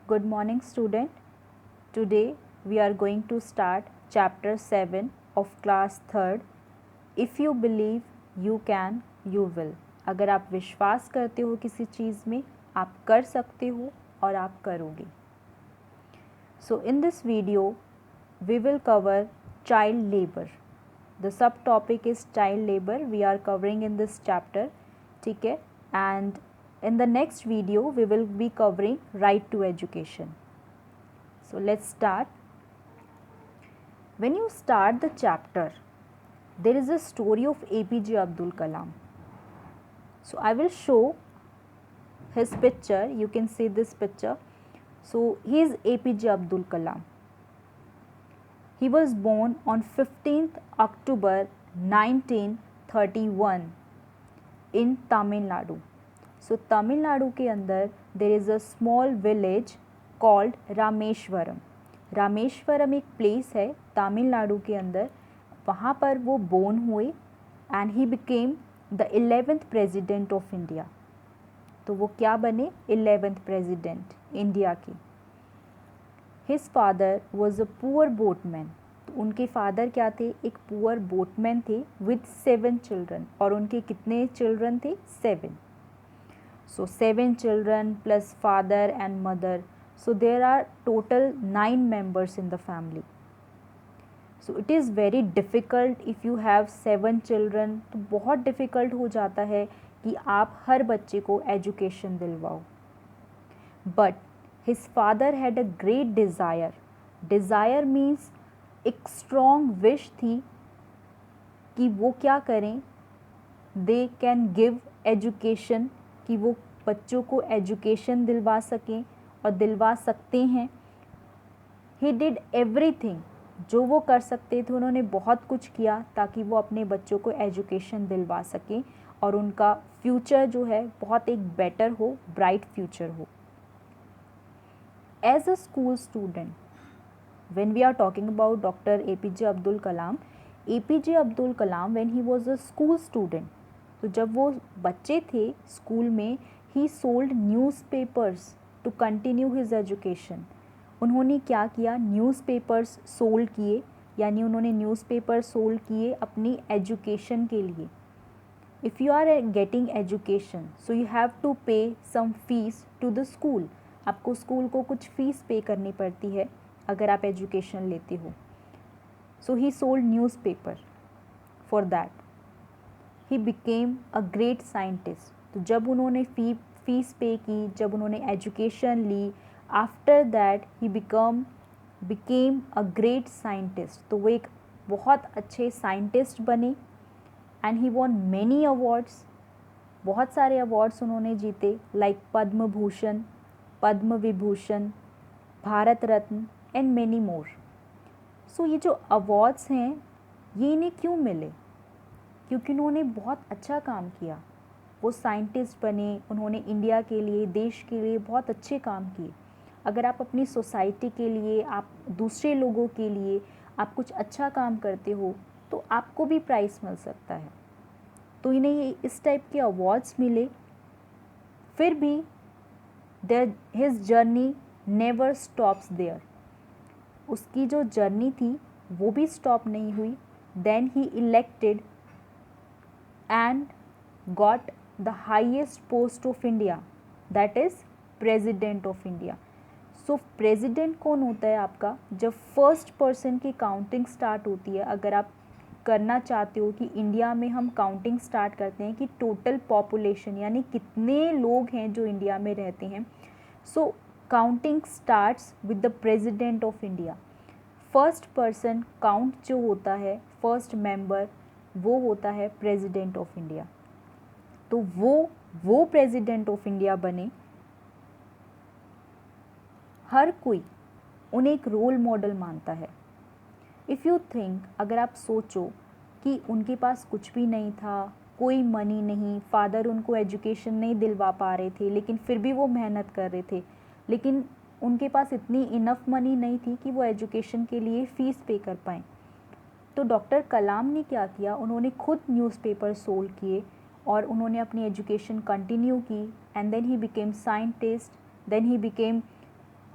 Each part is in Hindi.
Good morning, student. Today we are going to start chapter 7 of class 3rd. If you believe you can, you will. अगर आप विश्वास करते हो किसी चीज़ में, आप कर सकते हो और आप करोगे. So in this video we will cover child labor. The subtopic is child labor. We are covering in this chapter. ठीक है. And in the next video we will be covering right to education. So let's start. When you start the chapter, there is a story of APJ Abdul Kalam. So I will show his picture. You can see this picture. So he is APJ Abdul Kalam. He was born on 15th October 1931 in Tamil Nadu. So Tamil Nadu के अंदर there is a small village called Rameswaram. Rameswaram एक प्लेस है तमिलनाडु के अंदर. वहाँ पर वो बोर्न हुए and he became the 11th president of India. तो वो क्या बने? 11th प्रेसिडेंट इंडिया के. His father was a poor boatman. तो उनके फादर क्या थे? एक पुअर बोटमैन थे विद 7 चिल्ड्रन. और उनके कितने चिल्ड्रन थे? 7. So 7 children plus father and mother. So there are total 9 members in the family. So it is very difficult if you have 7 children. तो बहुत difficult हो जाता है कि आप हर बच्चे को education दिलवाओ. But his father had a great desire. Desire means एक strong wish थी कि वो क्या करें? They can give education, कि वो बच्चों को एजुकेशन दिलवा सकें और दिलवा सकते हैं. He did everything. जो वो कर सकते थे उन्होंने बहुत कुछ किया ताकि वो अपने बच्चों को एजुकेशन दिलवा सकें और उनका फ्यूचर जो है बहुत एक बेटर हो, ब्राइट फ्यूचर हो. As a school student, when we are talking about doctor APJ Abdul Kalam, APJ Abdul Kalam when he was a school student, तो जब वो बच्चे थे स्कूल में, he sold newspapers to continue his education. उन्होंने क्या किया? न्यूज़पेपर्स सोल्ड किए, यानी उन्होंने न्यूज़पेपर सोल्ड किए अपनी एजुकेशन के लिए. If you are getting education so you have to pay some fees to the school. आपको स्कूल को कुछ फ़ीस पे करनी पड़ती है अगर आप एजुकेशन लेते हो. So he sold newspaper for that. He became a great scientist. तो जब उन्होंने फीस पे की, जब उन्होंने एजुकेशन ली, after that he became a great scientist. तो वो एक बहुत अच्छे साइंटिस्ट बने and he won many awards. बहुत सारे अवार्ड्स उन्होंने जीते, like Padma Bhushan, Padma Vibhushan, Bharat Ratna and many more. So ये जो अवार्ड्स हैं ये इन्हें क्यों मिले? क्योंकि उन्होंने बहुत अच्छा काम किया. वो साइंटिस्ट बने, उन्होंने इंडिया के लिए, देश के लिए बहुत अच्छे काम किए. अगर आप अपनी सोसाइटी के लिए, आप दूसरे लोगों के लिए आप कुछ अच्छा काम करते हो तो आपको भी प्राइज़ मिल सकता है. तो इन्हें ये इस टाइप के अवार्ड्स मिले. फिर भी his journey never stops there. उसकी जो जर्नी थी वो भी स्टॉप नहीं हुई. Then he elected and got the highest post of India, that is President of India. So President कौन होता है आपका? जब फर्स्ट पर्सन की काउंटिंग स्टार्ट होती है, अगर आप करना चाहते हो कि इंडिया में हम काउंटिंग स्टार्ट करते हैं कि टोटल पॉपुलेशन यानी कितने लोग हैं जो इंडिया में रहते हैं, so counting starts with the president of India. First person count जो होता है, फर्स्ट मेंबर, वो होता है प्रेसिडेंट ऑफ इंडिया. तो वो प्रेसिडेंट ऑफ इंडिया बने. हर कोई उन्हें एक रोल मॉडल मानता है. इफ़ यू थिंक, अगर आप सोचो कि उनके पास कुछ भी नहीं था, कोई मनी नहीं, फादर उनको एजुकेशन नहीं दिलवा पा रहे थे, लेकिन फिर भी वो मेहनत कर रहे थे, लेकिन उनके पास इतनी इनफ मनी नहीं थी कि वो एजुकेशन के लिए फ़ीस पे कर पाएँ. तो डॉक्टर कलाम ने क्या किया? उन्होंने खुद न्यूज़पेपर सोल्ड किए और उन्होंने अपनी एजुकेशन कंटिन्यू की. And then he became scientist, then he became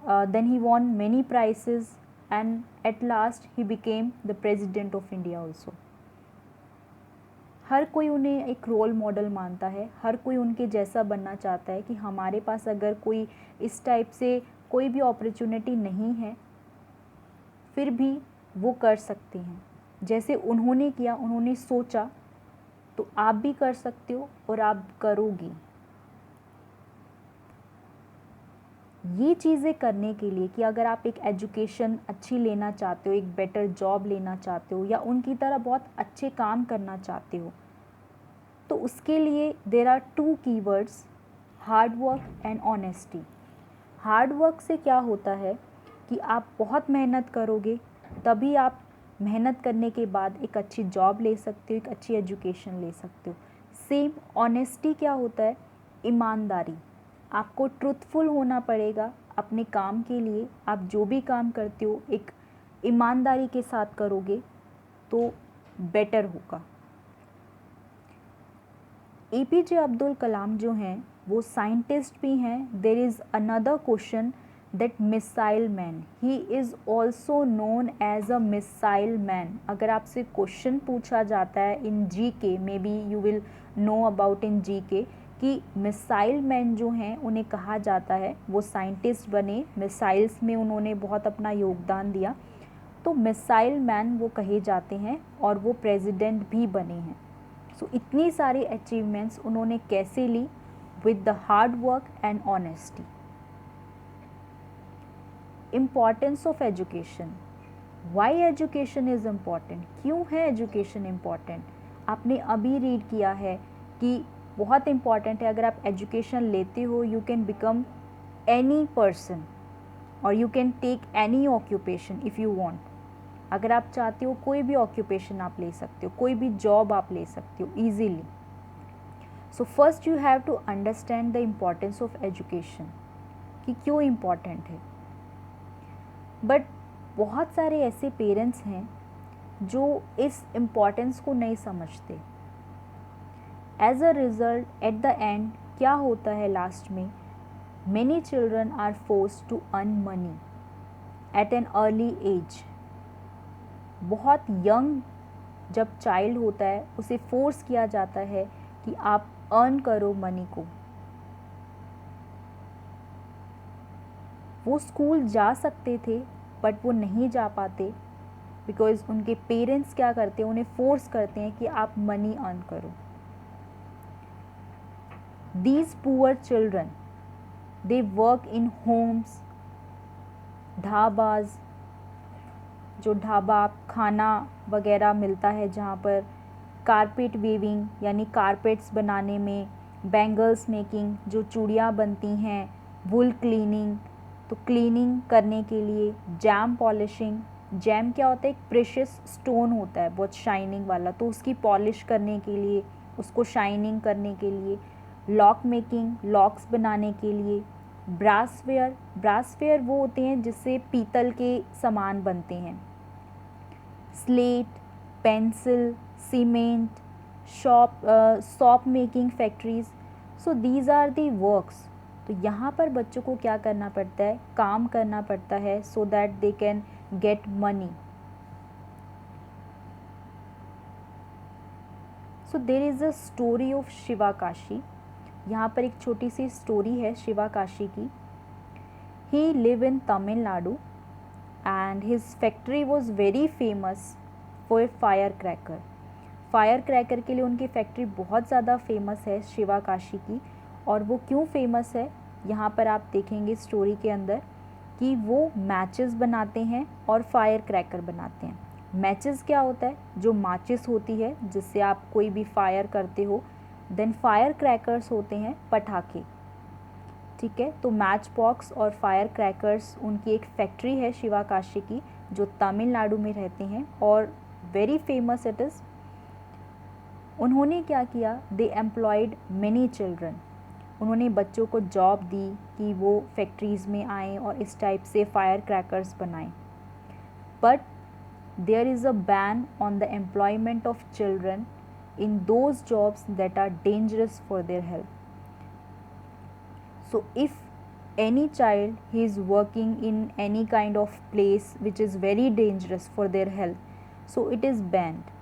then he won many prizes, and at last he became the president of India also. हर कोई उन्हें एक रोल मॉडल मानता है, हर कोई उनके जैसा बनना चाहता है कि हमारे पास अगर कोई इस टाइप से कोई भी अपॉर्चुनिटी नहीं है फिर भी वो कर सकते हैं जैसे उन्होंने किया, उन्होंने सोचा, तो आप भी कर सकते हो और आप करोगी। ये चीज़ें करने के लिए कि अगर आप एक एजुकेशन अच्छी लेना चाहते हो, एक बेटर जॉब लेना चाहते हो, या उनकी तरह बहुत अच्छे काम करना चाहते हो, तो उसके लिए there are 2 keywords, hard work and honesty. Hard work से क्या होता है कि आप बहुत मेहनत करोगे, तभी आप मेहनत करने के बाद एक अच्छी जॉब ले सकते हो, एक अच्छी एजुकेशन ले सकते हो। सेम ऑनेस्टी क्या होता है? ईमानदारी। आपको ट्रुथफुल होना पड़ेगा अपने काम के लिए। आप जो भी काम करते हो एक ईमानदारी के साथ करोगे तो बेटर होगा। एपीजे अब्दुल कलाम जो हैं वो साइंटिस्ट भी हैं। There is another question that missile man, he is also known as a missile man. अगर आपसे क्वेश्चन पूछा जाता है in GK, may be you will know about in GK, कि मिसाइल मैन जो हैं उन्हें कहा जाता है, वो साइंटिस्ट बने, मिसाइल्स में उन्होंने बहुत अपना योगदान दिया, तो मिसाइल मैन वो कहे जाते हैं और वो प्रेसिडेंट भी बने हैं। सो इतनी सारी अचीवमेंट्स उन्होंने कैसे ली? With the hard work and honesty. Importance of education. Why education is important? क्यों है एजुकेशन इम्पॉर्टेंट? आपने अभी रीड किया है कि बहुत इम्पॉर्टेंट है। अगर आप एजुकेशन लेते हो, you can become any person और you can take any occupation if you want. अगर आप चाहते हो कोई भी ऑक्यूपेशन आप ले सकते हो, कोई भी जॉब आप ले सकते हो easily. So first you have to understand the importance of education, कि क्यों इम्पॉर्टेंट है। बट बहुत सारे ऐसे पेरेंट्स हैं जो इस इम्पॉर्टेंस को नहीं समझते। As a result at the end क्या होता है लास्ट में? Many children are forced to earn money at an early age. बहुत यंग जब चाइल्ड होता है उसे फोर्स किया जाता है कि आप अर्न करो मनी को। वो स्कूल जा सकते थे बट वो नहीं जा पाते बिकॉज उनके पेरेंट्स क्या करते हैं, उन्हें फोर्स करते हैं कि आप मनी अर्न करो। These poor children, they work in homes, dhabas, जो ढाबा खाना वगैरह मिलता है जहाँ पर कारपेट वेविंग यानी कारपेट्स बनाने में, बैंगल्स मेकिंग जो चूड़ियाँ बनती हैं, वुल क्लीनिंग तो क्लीनिंग करने के लिए, जैम पॉलिशिंग, जैम क्या होता है? एक प्रेशियस स्टोन होता है बहुत शाइनिंग वाला, तो उसकी पॉलिश करने के लिए, उसको शाइनिंग करने के लिए, लॉक मेकिंग लॉक्स बनाने के लिए, ब्रासवेयर, ब्रासवेयर वो होते हैं जिससे पीतल के सामान बनते हैं, slate, pencil, cement, soap making factories. So these are the works. तो यहाँ पर बच्चों को क्या करना पड़ता है? काम करना पड़ता है so that they can get money. So there is a story of Sivakasi. यहाँ पर एक छोटी सी स्टोरी है शिवाकाशी की। He live in Tamil Nadu and his factory was very famous for fire cracker. Fire cracker के लिए उनकी फैक्ट्री बहुत ज़्यादा फेमस है शिवाकाशी की। और वो क्यों फेमस है, यहाँ पर आप देखेंगे स्टोरी के अंदर कि वो मैचेस बनाते हैं और फायर क्रैकर बनाते हैं। मैचेस क्या होता है? जो माचिस होती है जिससे आप कोई भी फायर करते हो। देन फायर क्रैकर्स होते हैं पटाखे, ठीक है। तो मैच बॉक्स और फायर क्रैकर्स उनकी एक फैक्ट्री है शिवाकाशी की जो तमिलनाडु में रहते हैं और वेरी फेमस इट इज़। उन्होंने क्या किया? दे एम्प्लॉयड मेनी चिल्ड्रन। उन्होंने बच्चों को जॉब दी कि वो फैक्ट्रीज़ में आएँ और इस टाइप से फायर क्रैकर्स बनाएं। But there is a ban on the employment of children in those jobs that are dangerous for their health. So if any child he is working in any kind of place which is very dangerous for their health, so it is banned.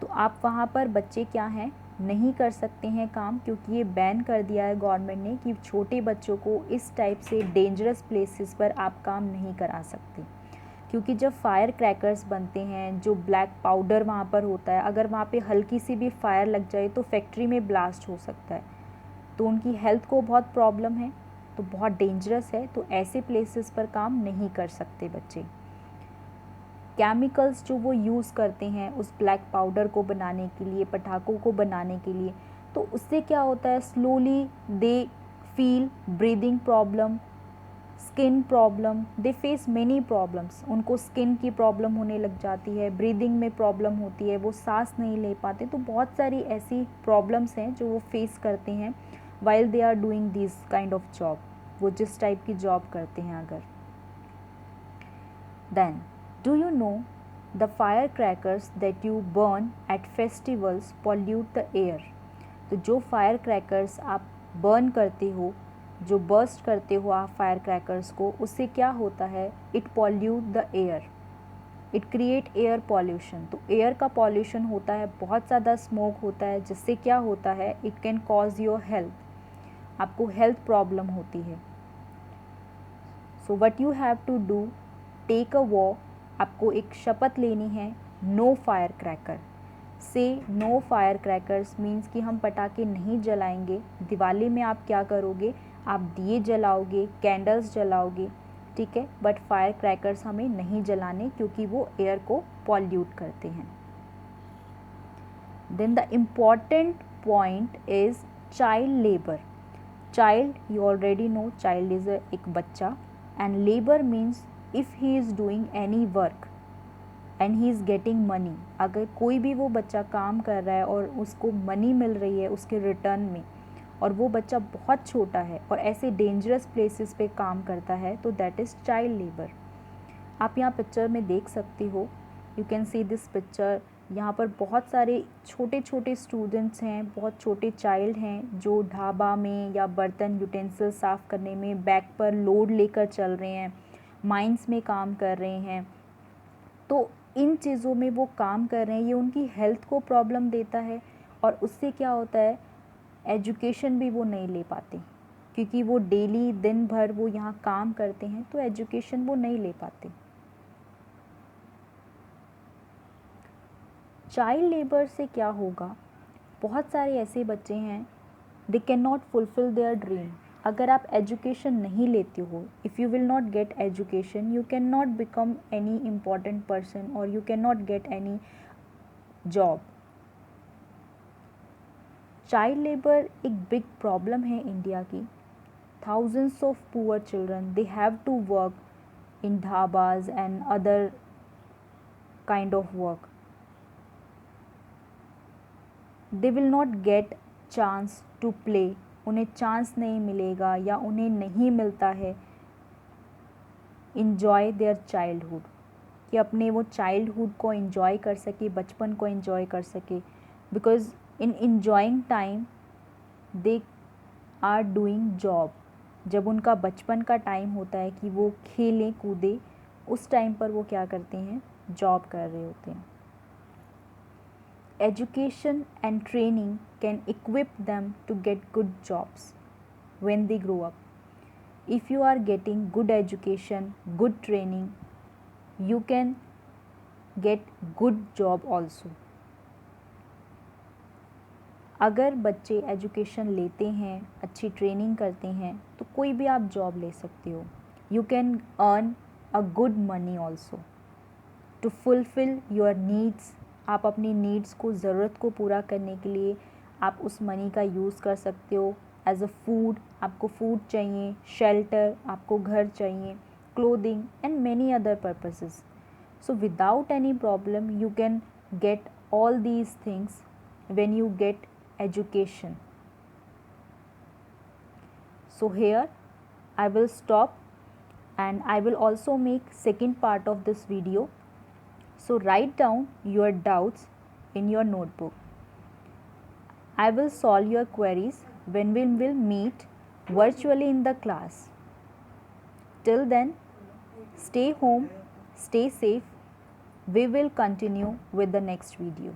तो आप वहाँ पर बच्चे क्या हैं, नहीं कर सकते हैं काम, क्योंकि ये बैन कर दिया है गवर्नमेंट ने कि छोटे बच्चों को इस टाइप से डेंजरस प्लेसेस पर आप काम नहीं करा सकते। क्योंकि जब फायर क्रैकर्स बनते हैं, जो ब्लैक पाउडर वहाँ पर होता है, अगर वहाँ पे हल्की सी भी फायर लग जाए तो फैक्ट्री में ब्लास्ट हो सकता है, तो उनकी हेल्थ को बहुत प्रॉब्लम है, तो बहुत डेंजरस है, तो ऐसे प्लेसेस पर काम नहीं कर सकते बच्चे। केमिकल्स जो वो यूज़ करते हैं उस ब्लैक पाउडर को बनाने के लिए, पटाखों को बनाने के लिए, तो उससे क्या होता है, slowly they feel breathing problem, skin problem, they face many problems. उनको स्किन की प्रॉब्लम होने लग जाती है, ब्रीदिंग में प्रॉब्लम होती है, वो सांस नहीं ले पाते, तो बहुत सारी ऐसी प्रॉब्लम्स हैं जो वो फेस करते हैं while they are doing this kind of job, वो जिस टाइप की जॉब करते हैं अगर। Then do you know the firecrackers that you burn at festivals pollute the air? तो जो फायर क्रैकर्स आप बर्न करते हो, जो बर्स्ट करते हो आप फायर क्रैकर्स को, उससे क्या होता है, it pollute the air, it create air pollution. तो एयर का पॉल्यूशन होता है, बहुत ज़्यादा स्मोक होता है, जिससे क्या होता है, it can cause your health, आपको हेल्थ प्रॉब्लम होती है। So what you have to do, take a vow, आपको एक शपथ लेनी है, no fire cracker, say no fire crackers means कि हम पटाखे नहीं जलाएंगे। दिवाली में आप क्या करोगे, आप दिए जलाओगे, कैंडल्स जलाओगे, ठीक है, बट फायर क्रैकर्स हमें नहीं जलाने क्योंकि वो एयर को पॉल्यूट करते हैं। Then the important point is child labour. Child, you already know, child is एक बच्चा, and labour means if he is doing any work and he is getting money, अगर कोई भी वो बच्चा काम कर रहा है और उसको मनी मिल रही है उसके रिटर्न में, और वो बच्चा बहुत छोटा है और ऐसे डेंजरस प्लेसेस पे काम करता है, तो दैट इज़ चाइल्ड लेबर। आप यहाँ पिक्चर में देख सकते हो, you can see this picture, यहाँ पर बहुत सारे छोटे छोटे स्टूडेंट्स हैं, बहुत छोटे चाइल्ड हैं जो ढाबा में या बर्तन यूटेंसिल साफ़ करने में बैक पर लोड लेकर चल रहे हैं, माइंस में काम कर रहे हैं। तो इन चीज़ों में वो काम कर रहे हैं, ये उनकी हेल्थ को प्रॉब्लम देता है, और उससे क्या होता है, एजुकेशन भी वो नहीं ले पाते, क्योंकि वो डेली दिन भर वो यहाँ काम करते हैं, तो एजुकेशन वो नहीं ले पाते। चाइल्ड लेबर से क्या होगा, बहुत सारे ऐसे बच्चे हैं, they can not fulfil their dream. अगर आप एजुकेशन नहीं लेते हो, if you will not get education, you can not become any important person और you can not get any job. Child labour एक बिग प्रॉब्लम है इंडिया की। Thousands of poor children, they have to work in dhabas and other kind of work, they will not get chance to play, उन्हें चांस नहीं मिलेगा या उन्हें नहीं मिलता है इन्जॉय देयर चाइल्डहुड, कि अपने वो चाइल्डहुड को इन्जॉय कर सके, बचपन को इन्जॉय कर सके, because in enjoying time they are doing job. जब उनका बचपन का टाइम होता है कि वो खेलें कूदें, उस टाइम पर वो क्या करते हैं, जॉब कर रहे होते हैं। Education and training can equip them to get good jobs when they grow up. If you are getting good education, good training, you can get good job also. अगर बच्चे एजुकेशन लेते हैं, अच्छी ट्रेनिंग करते हैं, तो कोई भी आप जॉब ले सकते हो। You can earn a good money also to fulfill your needs. आप अपनी नीड्स को, ज़रूरत को पूरा करने के लिए आप उस मनी का यूज़ कर सकते हो एज अ फूड, आपको फूड चाहिए, शेल्टर, आपको घर चाहिए, clothing and many other purposes. So without any problem you can get all these things when you get education. So here I will stop and I will also make second part of this video. So write down your doubts in your notebook. I will solve your queries when we will meet virtually in the class. Till then, stay home, stay safe. We will continue with the next video.